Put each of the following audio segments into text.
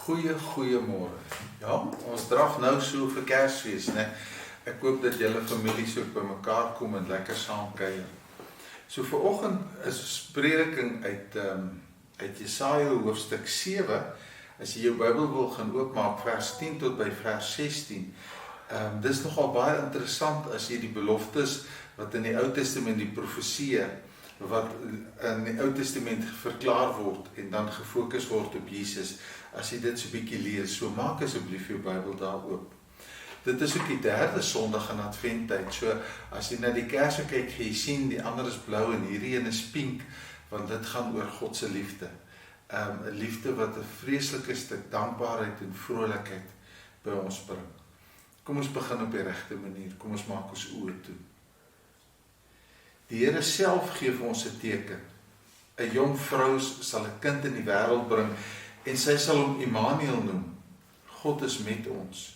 Goeiemôre. Ja, ons draf nou so vir Kersfees, né? Ek hoop dat julle families ook by mekaar kom en lekker saam kuier. So vanoggend is 'n prediking uit Jesaja hoofstuk 7. As jy jou Bybel wil gaan oopmaak, vers 10 tot by vers 16. Dis nogal baie interessant as jy die beloftes wat in die Ou Testament, die profesieë wat in die Ou Testament verklaar word en dan gefokus word op Jesus, as jy dit so 'n bietjie lees, so maak asseblief jou Bybel daar oop. Dit is ook die derde Sondag in Adventtyd, so as jy na die kerse kyk, jy sien die ander is blou en hierdie een is pink, want dit gaan oor God se liefde. 'n Liefde wat 'n vreeslike stuk dankbaarheid en vrolikheid by ons bring. Kom ons begin op die regte manier, kom ons maak ons oë toe. Die Here self gee vir ons 'n teken. 'n Jong vrou sal 'n kind in die wêreld bring en sy sal hom Immanuel noem. God is met ons.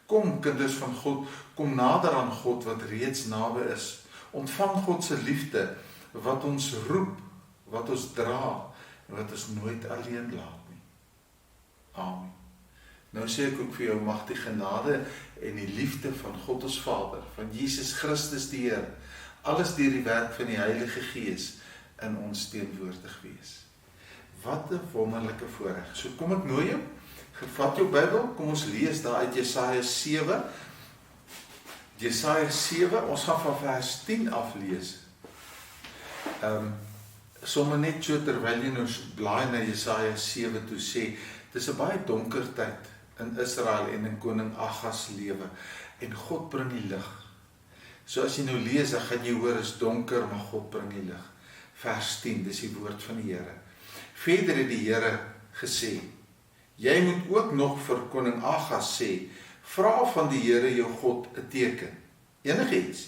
Kom, kinders van God, kom nader aan God wat reeds naby is. Ontvang God se liefde wat ons roep, wat ons dra en wat ons nooit alleen laat nie. Amen. Nou sê ek ook vir jou, mag die genade en die liefde van God ons Vader, van Jesus Christus die Here, alles deur die werk van die Heilige Gees in ons teenwoordig wees. Wat 'n wonderlike voorreg. So kom ek nooi jou, vat jou Bybel, kom ons lees daar uit Jesaja 7. Jesaja 7, ons gaan van vers 10 af lees. Sommige net so terwyl jy nou blaai na Jesaja 7 toe sê, dis 'n baie donker tyd in Israel en in koning Agas lewe, en God bring die lig. So as jy nou lees, dan gaan jy hoor, is donker, maar God bring die lig. Vers 10, dis die woord van die Here. Verder het die Here gesê, jy moet ook nog vir koning Agas sê, vra van die Here jou God 'n teken, enigiets,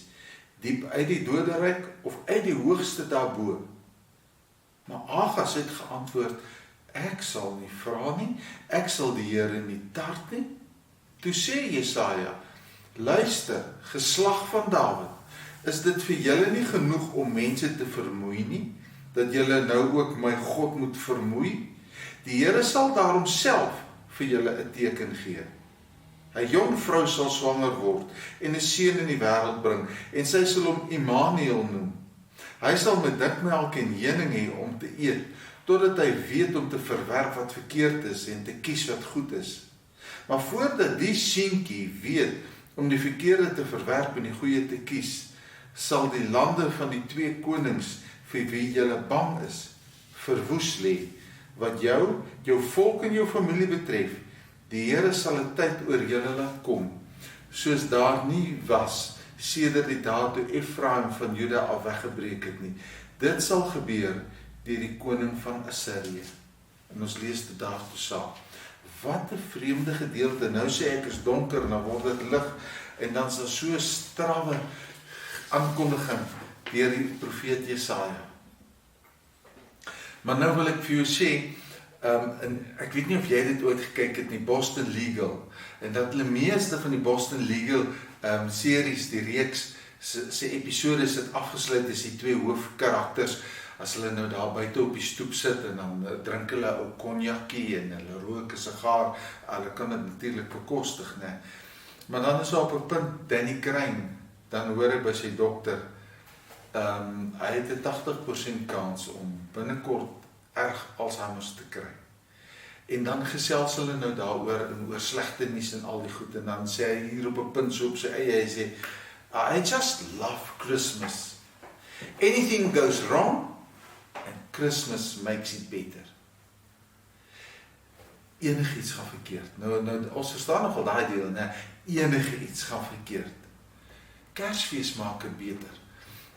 diep uit die doderyk of uit die hoogste daarbo. Maar Agas het geantwoord, ek sal nie vra nie, ek sal die Here nie tart nie. Toe sê Jesaja, luister, geslag van Dawid, is dit vir julle nie genoeg om mense te vermoei nie, dat julle nou ook my God moet vermoei? Die Here sal daarom self vir julle 'n teken gee. 'n Jong vrou sal swanger word en 'n seun in die wêreld bring, en sy sal hom Immanuel noem. Hy sal met dikmelk en heuning hê om te eet, totdat hy weet om te verwerp wat verkeerd is en te kies wat goed is. Maar voordat die seentjie weet om die verkeerde te verwerp en die goeie te kies, sal die lande van die twee konings vir wie julle bang is, verwoes lê. Wat jou volk en jou familie betref, die Here sal 'n tyd oor julle laat kom, soos daar nie was sedert die dae toe Efraim van Juda af weggebreek het nie. Dit sal gebeur deur die koning van Assirië. En ons lees dit daar toe saam. Wat 'n vreemde gedeelte. Nou sê ek is donker, en dan word dit lig, en dan is daar so 'n strawwe aankondiging deur die profeet Jesaja. Maar nou wil ek vir jou sê, en ek weet nie of jy dit ooit gekyk het nie, Boston Legal, en dat hulle meeste van die Boston Legal series, die reeks, se episodes het afgesluit as die twee hoofkarakters, as hulle nou daar buite op die stoep sit, en dan drink hulle 'n konjakkie, en hulle rook 'n sigaar, hulle kan dit natuurlik bekostig, né? Maar dan is daar op 'n punt, Danny Crane, dan hoor hy by sy dokter, hy het 'n 80% kans om binnekort erg Alzheimer's te kry. En dan gesels hulle nou daaroor en oor slegte nuus en al die goed, en dan sê hy hier op 'n punt so op sy eie, hy sê, I just love Christmas. Anything goes wrong, and Christmas makes it better. Enigiets gaan verkeerd. Nou ons verstaan nogal daai deel, né? Enigiets gaan verkeerd. Kersfees maak dit beter.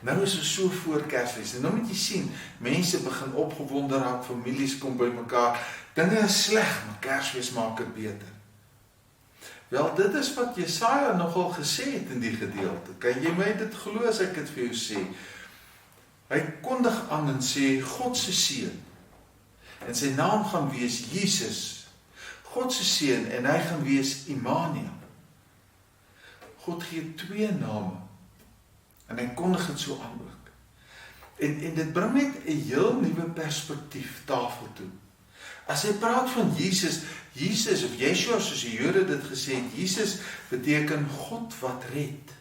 Nou is so voor Kersfees, en nou moet jy sien, mense begin opgewonde raak, families kom by mekaar, dinge is sleg, maar Kersfees maak dit beter. Wel, dit is wat Jesaja nogal gesê het in die gedeelte. Kan jy my dit glo as ek dit vir jou sê? Hy kondig aan en sê, God se seun, en sy naam gaan wees Jesus, God se seun, en hy gaan wees Immanuel. God gee twee name, en hy kondig dit so aan ook. En dit bring net 'n heel nuwe perspektief tafel toe. As hy praat van Jesus of Yeshua soos die Jode dit gesê het, Jesus beteken God wat red.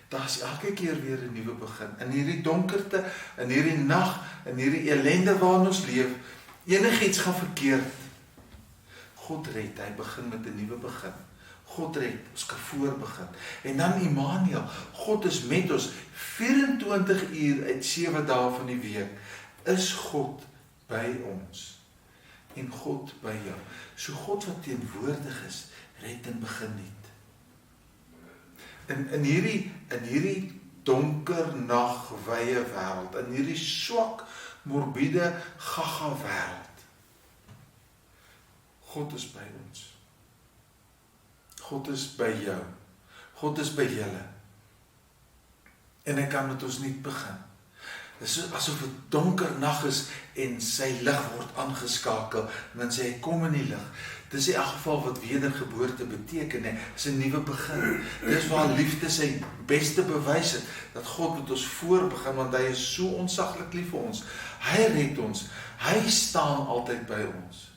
Daar is elke keer weer 'n nuwe begin. In hierdie donkerte, in hierdie nag, in hierdie ellende waarin ons leef, enigiets gaan verkeerd. God red, hy begin met 'n nuwe begin. God red, ons kan voorbegin. En dan Immanuel, God is met ons 24 uur uit 7 dae van die week. Is God by ons? En God by jou. So God wat teenwoordig is, red en begin nie. In hierdie donker nag wye wêreld, in hierdie swak, morbiede, gaga wêreld. God is by ons. God is by jou. God is by julle. En hy kan met ons nie begin. Dit is asof dit donker nag is en sy lig word aangeskakel en dan sê hy kom in die lig. Dis in elk geval wat wedergeboorte beteken, hè. Dis 'n nuwe begin. Dis waar liefde sy beste bewys het, dat God met ons voorbegin, want hy is so ontsaglik lief vir ons. Hy red ons. Hy staan altyd by ons.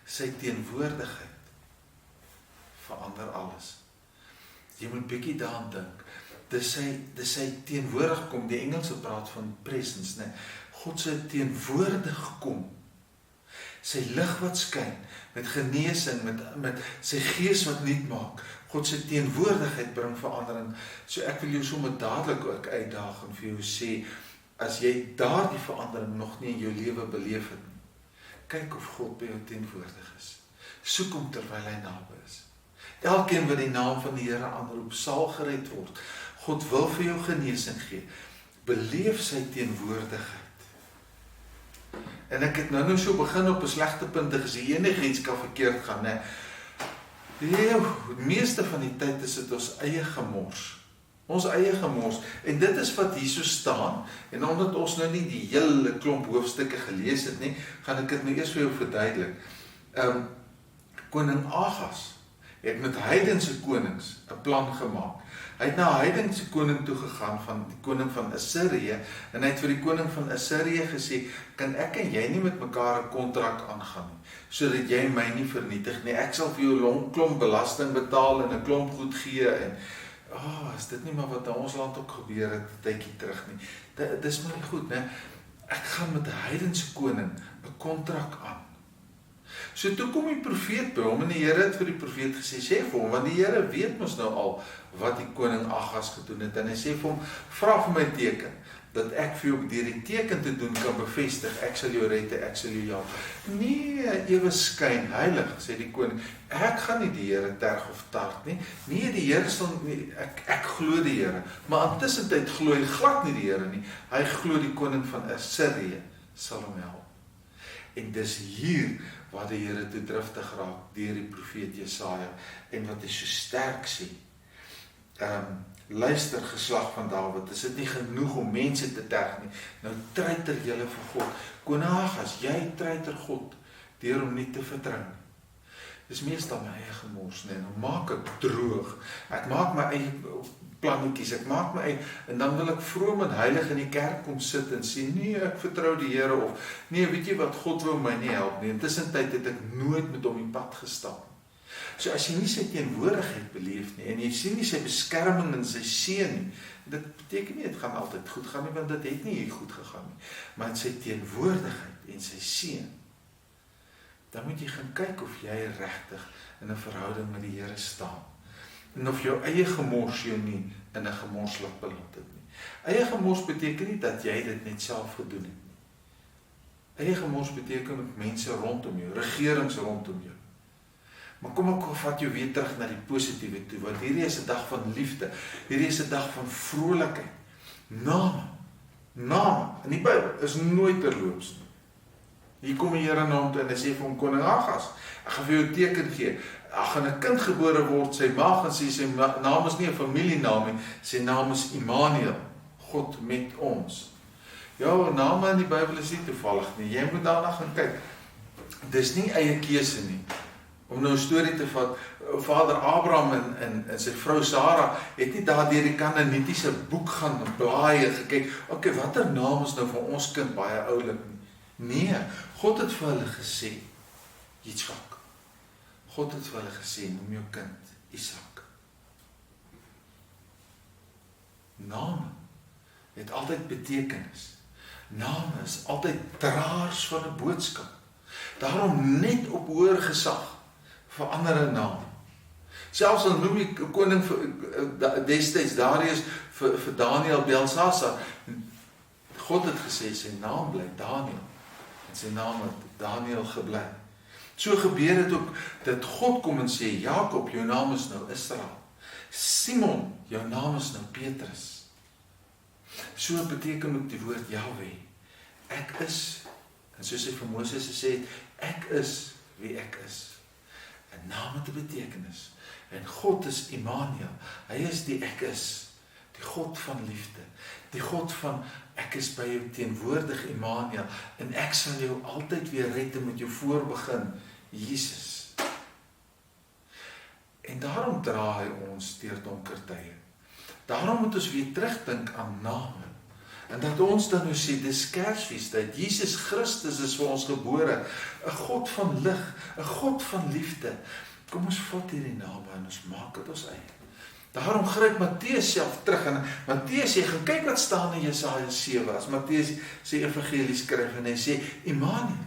Sy teenwoordigheid verander alles. Jy moet bietjie daaraan dink. Dis sy teenwoordig kom. Die Engelse praat van presence, né? God se teenwoordig kom. Sy lig wat skyn, met genesing, met sy gees wat nuut maak. God se teenwoordigheid bring verandering. So ek wil jou sommer dadelik ook uitdaag en vir jou sê, as jy daardie verandering nog nie in jou lewe beleef het nie, kyk of God by jou teenwoordig is. Soek hom terwyl hy naby is. Elkeen wat die naam van die Here aanroep, sal gered word. God wil vir jou genesing gee. Beleef sy teenwoordigheid. En ek het nou so begin op 'n slegte punt te gesê, enigiets kan verkeerd gaan, né? Die meeste van die tyd is dit ons eie gemors. Ons eie gemors. En dit is wat hier so staan. En omdat ons nou nie die hele klomp hoofstukke gelees het nie, gaan ek dit nou eers vir jou verduidelik. Koning Agas het met heidense konings 'n plan gemaak. Hy het na 'n heidense koning toe gegaan, van die koning van Assirië, en hy het vir die koning van Assirië gesê, kan ek en jy nie met mekaar 'n kontrak aangaan nie, sodat jy my nie vernietig nie. Ek sal vir jou 'n klomp belasting betaal en 'n klomp goed gee, en is dit nie maar wat in ons land ook gebeur het 'n tydjie terug nie. Dis maar nie goed, né? Ek gaan met 'n heidense koning 'n kontrak aan. So toe kom die profeet by hom en die Here het vir die profeet gesê, sê vir hom, want die Here weet mos nou al wat die koning Agas gedoen het, en hy sê vir hom, vra vir my teken, dat ek vir jou deur die teken te doen kan bevestig, ek sal jou red, ek sal jou help. Nee, ewe skyn heilig, sê die koning, ek gaan nie die Here terg of tart nie. Nee, die Here sal nie, ek glo die Here, maar intussentyd glo hy glad nie die Here nie. Hy glo die koning van Assirië sal hom help. En dis hier waar die Here te driftig raak deur die profeet Jesaja, en wat hy so sterk sê, luister geslag van Dawid, is dit nie genoeg om mense te terg nie, nou treiter julle vir God. Koning Agas, jy treiter God, deur hom nie te vertrou nie. Dis meestal my eie gemors, nee, nou maak ek droog, ek maak my eie plannetjies, ek maak my eie, en dan wil ek vroom en heilig in die kerk kom sit en sê, nee, ek vertrou die Here, of nee, weet jy wat, God wil my nie help nie. Intussentyd het ek nooit met hom die pad gestap. So as jy nie sy teenwoordigheid beleef nie, en jy sien nie sy beskerming en sy seën nie, dit beteken nie, dit gaan altyd goed gaan nie, want dit het nie hier goed gegaan nie, maar sy teenwoordigheid en sy seën, dan moet jy gaan kyk of jy regtig in 'n verhouding met die Here staan. En of jou eie gemors jou nie in 'n gemorslik beland het nie. Eie gemors beteken nie dat jy dit net self gedoen het nie. Eie gemors beteken ook mense rondom jou, regerings rondom jou. Maar kom ek vat jou weer terug na die positiewe toe, want hierdie is 'n dag van liefde, hierdie is 'n dag van vrolikheid. Name in die Bybel is nooit terloops nie. Hier kom die Here na hom toe en hy sê vir hom, koning Agas, ek gaan vir jou 'n teken gee. Gaan 'n kind gebore word, sy ma gaan sê, sy naam is nie 'n familienaam nie, sy naam is Immanuel, God met ons. Jou name in die Bybel is nie toevallig nie, jy moet daarna gaan kyk. Dis nie eie keuse nie. Om nou 'n storie te vat, vader Abraham en sy vrou Sarah het nie daar deur die Kanaanitiese boek gaan blaai en gekyk, okay, watter naam is nou vir ons kind baie oulik nie. Nee, God het vir hulle gesê, Yitzchak. God het vir hulle gesê, noem jou kind Isak. Name het altyd betekenis. Name is altyd draers van 'n boodskap. Daarom net op hoër gesag verander 'n naam. Selfs al noem die koning destyds Darius vir Daniel Belshazzar, God het gesê sy naam bly Daniel en sy naam het Daniel gebly. So gebeur dit ook dat God kom en sê, Jakob, jou naam is nou Israel. Simon, jou naam is nou Petrus. So beteken ook die woord Yahweh. Ek is, en soos hy vir Moses gesê het, ek is wie ek is. 'n naam het 'n betekenis. En God is Immanuel. Hy is die ek is. Die God van liefde. Die God van ek is by jou teenwoordig, Immanuel. En ek sal jou altyd weer red en met jou voorbegin, Jesus. En daarom dra hy ons deur donker tye. Daarom moet ons weer terugdink aan name. En dat ons dan nou sê, dis Kersfeestyd, Jesus Christus is vir ons gebore, 'n God van lig, 'n God van liefde. Kom ons vat hierdie name en ons maak dit ons eie. Daarom gryp Matteus self terug en Matteus sê, gaan kyk wat staan in Jesaja 7, as Matteus sy evangelie skryf en hy sê, Immanuel,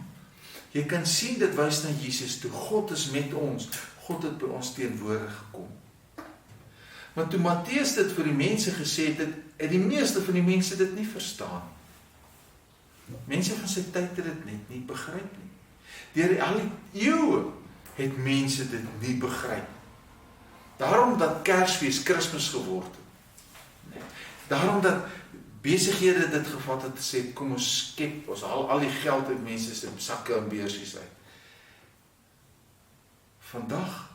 jy kan sien dit wys na Jesus toe, God is met ons, God het by ons teenwoordig gekom. Want toe Matteus dit vir die mense gesê het die meeste van die mense dit nie verstaan. Mense van sy tyd het dit net nie begryp nie. Deur al die eeue het mense dit nie begryp. Daarom dat Kersfees Kersfees geword het. Nee. Daarom dat besighede dit gevat het sê, kom ons skep, ons haal al die geld uit mense se sakke en beursies uit. Vandag,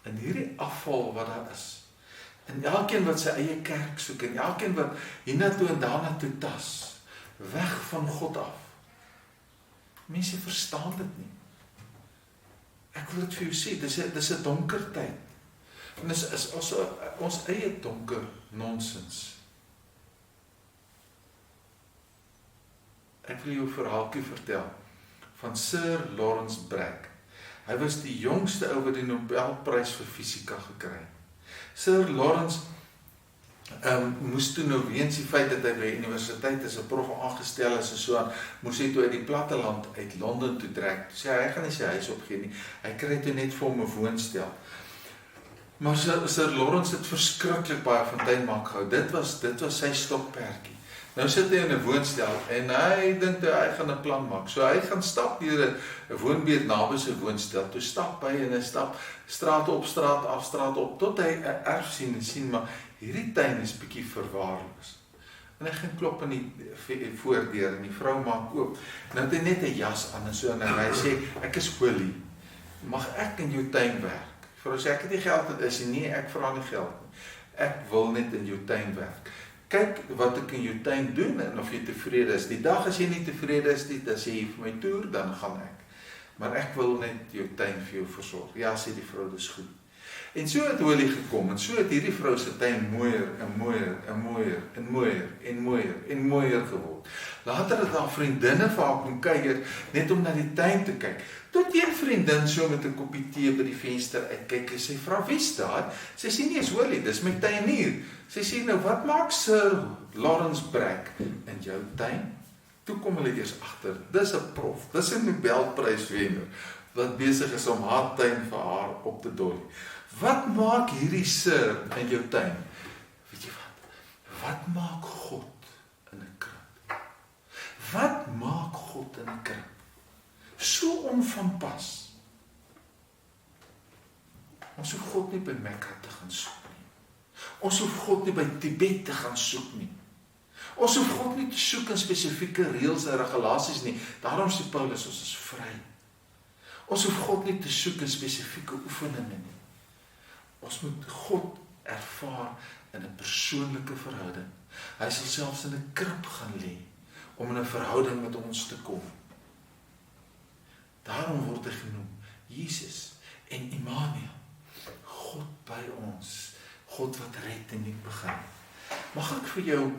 in hierdie afval wat daar is, en elkeen wat sy eie kerk soek, en elkeen wat hiernatoe en daarna toe tas, weg van God af. Mense verstaan dit nie. Ek wil dit vir jou sê, dis 'n donker tyd. En dis is ons eie donker nonsens. Ek wil jou 'n verhaaltjie vertel van Sir Lawrence Bragg. Hy was die jongste ou wat die Nobelprys vir fisika gekry het. Sir Lawrence moes toe nou weens die feit dat hy by universiteit as 'n prof aangestel is en so aan, moes hy toe uit die platteland uit Londen toe trek. Sê hy gaan nie sy huis opgee nie. Hy kry toe net vir hom 'n woonstel. Maar Sir Lawrence het verskriklik baie fonteinmaak gehou. Dit was sy stokperdjie. Nou sit hy in 'n woonstel en hy dink hy gaan 'n plan maak. So hy gaan stap deur 'n woonbuurt naby sy woonstel. Toe stap hy en hy stap straat op, straat af, straat op, tot hy 'n erf sien en sien maar hierdie tuin is bietjie verwaarloos. En hy gaan klop in die voordeur en die vrou maak oop. Nou het hy net 'n jas aan en so en hy sê, ek is Willie, mag ek in jou tuin werk? Die vrou sê, ek het nie geld, en hy sê, nee, ek vra nie geld nie. Ek wil net in jou tuin werk. Kyk wat ek in jou tuin doen en of jy tevrede is. Die dag as jy nie tevrede is nie, dan sê jy vir my toer, dan gaan ek. Maar ek wil net jou tuin vir jou versorg. Ja, sê die vrou, dis goed. En so het Willie gekom, en so het hierdie vrou se tuin mooier en mooier en mooier en mooier en mooier en mooier geword. Later het haar vriendinne vir haar kom kuier, net om na die tuin te kyk. Tot een vriendin so met 'n koppie tee by die venster uitkyk en sy vra, wie's daar? Sy sê, nee, is Willie, dis my tuinier. Sy sê, nou wat maak Sir Lawrence Bragg in jou tuin? Toe kom hulle eers agter, dis 'n prof, dis 'n Nobelpryswenner, wat besig is om haar tuin vir haar op te dooi. Wat maak hierdie Sir in jou tuin? Weet jy wat maak God in 'n krib? Wat maak God in 'n krib? So onvanpas. Ons hoef God nie by Mekka te gaan soek nie. Ons hoef God nie by Tibet te gaan soek nie. Ons hoef God nie te soek in spesifieke reëls en regulasies nie. Daarom sê Paulus, ons is vry. Ons hoef God nie te soek in spesifieke oefeninge nie. Ons moet God ervaar in 'n persoonlike verhouding. Hy sal selfs in 'n krib gaan lê om in 'n verhouding met ons te kom. Daarom word hy genoem Jesus en Immanuel. God by ons. God wat red en nie begin. Mag ek vir jou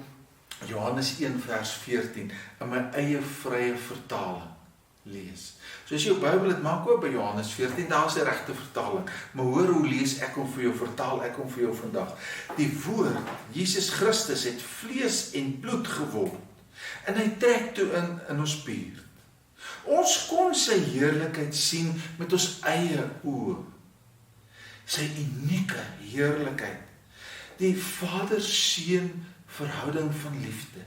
Johannes 1 vers 14 in my eie vrye vertaling lees. So as jy jou Bybel het, maak oop by Johannes 14, daar is die regte vertaling. Maar hoor hoe lees ek hom vir jou, vertaal ek hom vir jou vandag. Die woord, Jesus Christus, het vlees en bloed geword. En hy trek toe in ons buurt. Ons kon sy heerlikheid sien met ons eie oë. Sy unieke heerlikheid. Die Vader-Seun verhouding van liefde.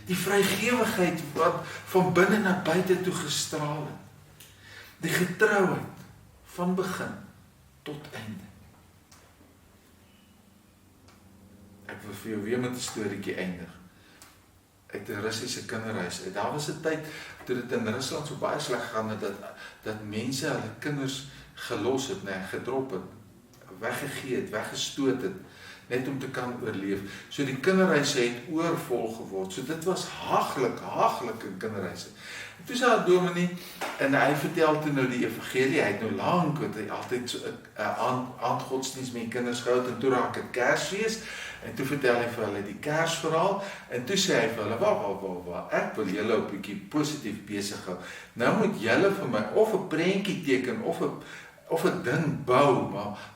Die vrygewigheid wat van binne na buite toe gestraal het. Die getrouheid van begin tot einde. Ek wil vir jou weer met 'n storieetjie eindig. Uit 'n Russiese kinderhuis. Daar was 'n tyd toe dit in Rusland so baie sleg gegaan het dat mense hulle kinders gelos het, gedrop het, weggegee het, weggestoot het, net om te kan oorleef. So die kinderhuise het oorvol geword. So dit was haglik in kinderhuise. En toe sê 'n dominee, en hy vertel toe nou die evangelie, hy het nou lank, wat hy altyd so 'n aandgodsdienst met die kinders gehou het, en toe raak het Kersfees, en toe vertel hy vir hulle die Kersverhaal, en toe sê hy vir hulle, wag, ek wil julle op 'n bietjie positief besig hou. Nou moet julle vir my of 'n prentjie teken, of 'n ding bou,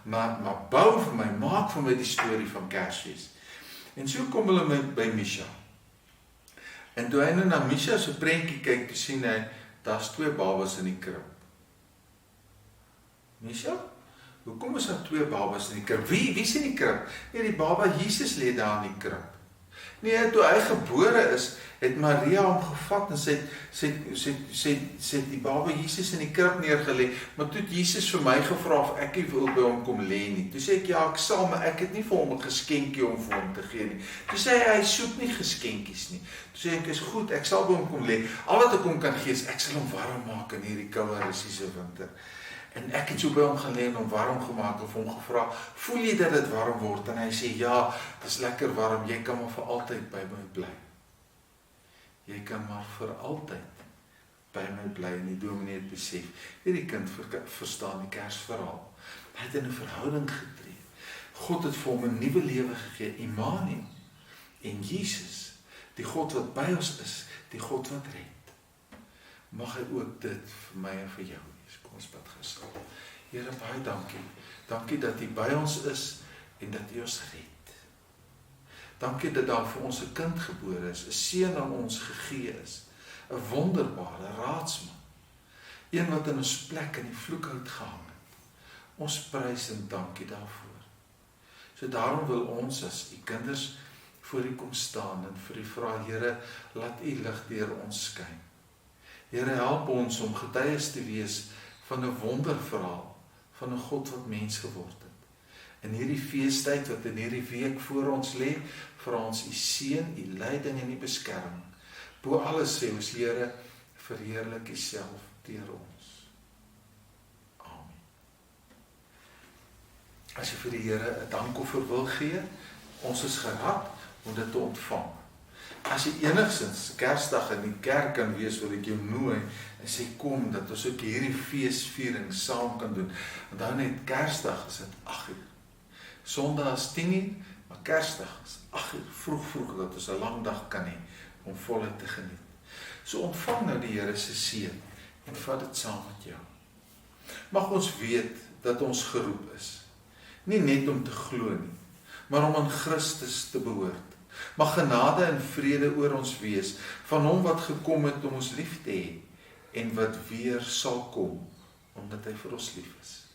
maar bou vir my, maak vir my die storie van Kersfees. En so kom hulle by Misha. En toe hy nou na Misha se prentjie kyk, toe sien hy, daar's 2 babas in die krib. Misha, hoekom is daar 2 babas in die krib? Wie is in die krib? Nee, die baba Jesus lê daar in die krib. Nee, toe hy gebore is, het Maria hom gevat en sy die baba Jesus in die krib neergelê, maar toe het Jesus vir my gevra of ek nie wil by hom kom lê nie. Toe sê ek, ja, ek sal, maar ek het nie vir hom 'n geskenkie om vir hom te gee nie. Toe sê hy soek nie geskenkies nie. Toe sê ek, is goed, ek sal by hom kom lê. Al wat ek hom kan gee is, ek sal hom warm maak in hierdie koue Russiese winter. En ek het so by hom gelê en hom warm gemaak en vir hom gevra, voel jy dat dit warm word? En hy sê, ja, dit is lekker warm, jy kan maar vir altyd by my bly. Jy kan maar vir altyd by my bly. En die dominee het besef, hierdie kind verstaan die Kersverhaal. Hy het in 'n verhouding getree. God het vir hom 'n nuwe lewe gegee, Immanuel. En Jesus, die God wat by ons is, die God wat red. Mag hy ook dit vir my en vir jou. Kom ons bid gou saam. Here, baie dankie. Dankie dat U by ons is en dat U ons red. Dankie dat daar vir ons 'n kind gebore is, 'n seun aan ons gegee is, 'n wonderbare raadsman. Een wat in ons plek in die vloekhout gehang het. Ons prys en dankie daarvoor. So daarom wil ons as U kinders voor U kom staan en vir U vra, Here, laat U lig deur ons skyn. Here, help ons om getuies te wees van 'n wonderverhaal, van 'n God wat mens geword het. In hierdie feestyd wat in hierdie week voor ons lê, vra ons U seën, U leiding en U beskerming. Bo alles sê ons, Here, verheerlik U self deur ons. Amen. As jy vir die Here 'n dankoffer wil gee, ons is gerad om dit te ontvang. As jy enigstens Kersdag in die kerk kan wees, wil ek jou nooi en sê kom, dat ons ook hierdie feesviering saam kan doen. Want dan net Kersdag is dit 8:00. Sondag is 10:00, maar Kersdag is 8:00, vroeg, dat ons 'n lang dag kan hê om voluit te geniet. So ontvang nou die Here se seën en vat dit saam met jou. Mag ons weet dat ons geroep is, nie net om te glo nie, maar om aan Christus te behoort. Mag genade en vrede oor ons wees, van Hom wat gekom het om ons lief te hê, en wat weer sal kom, omdat Hy vir ons lief is.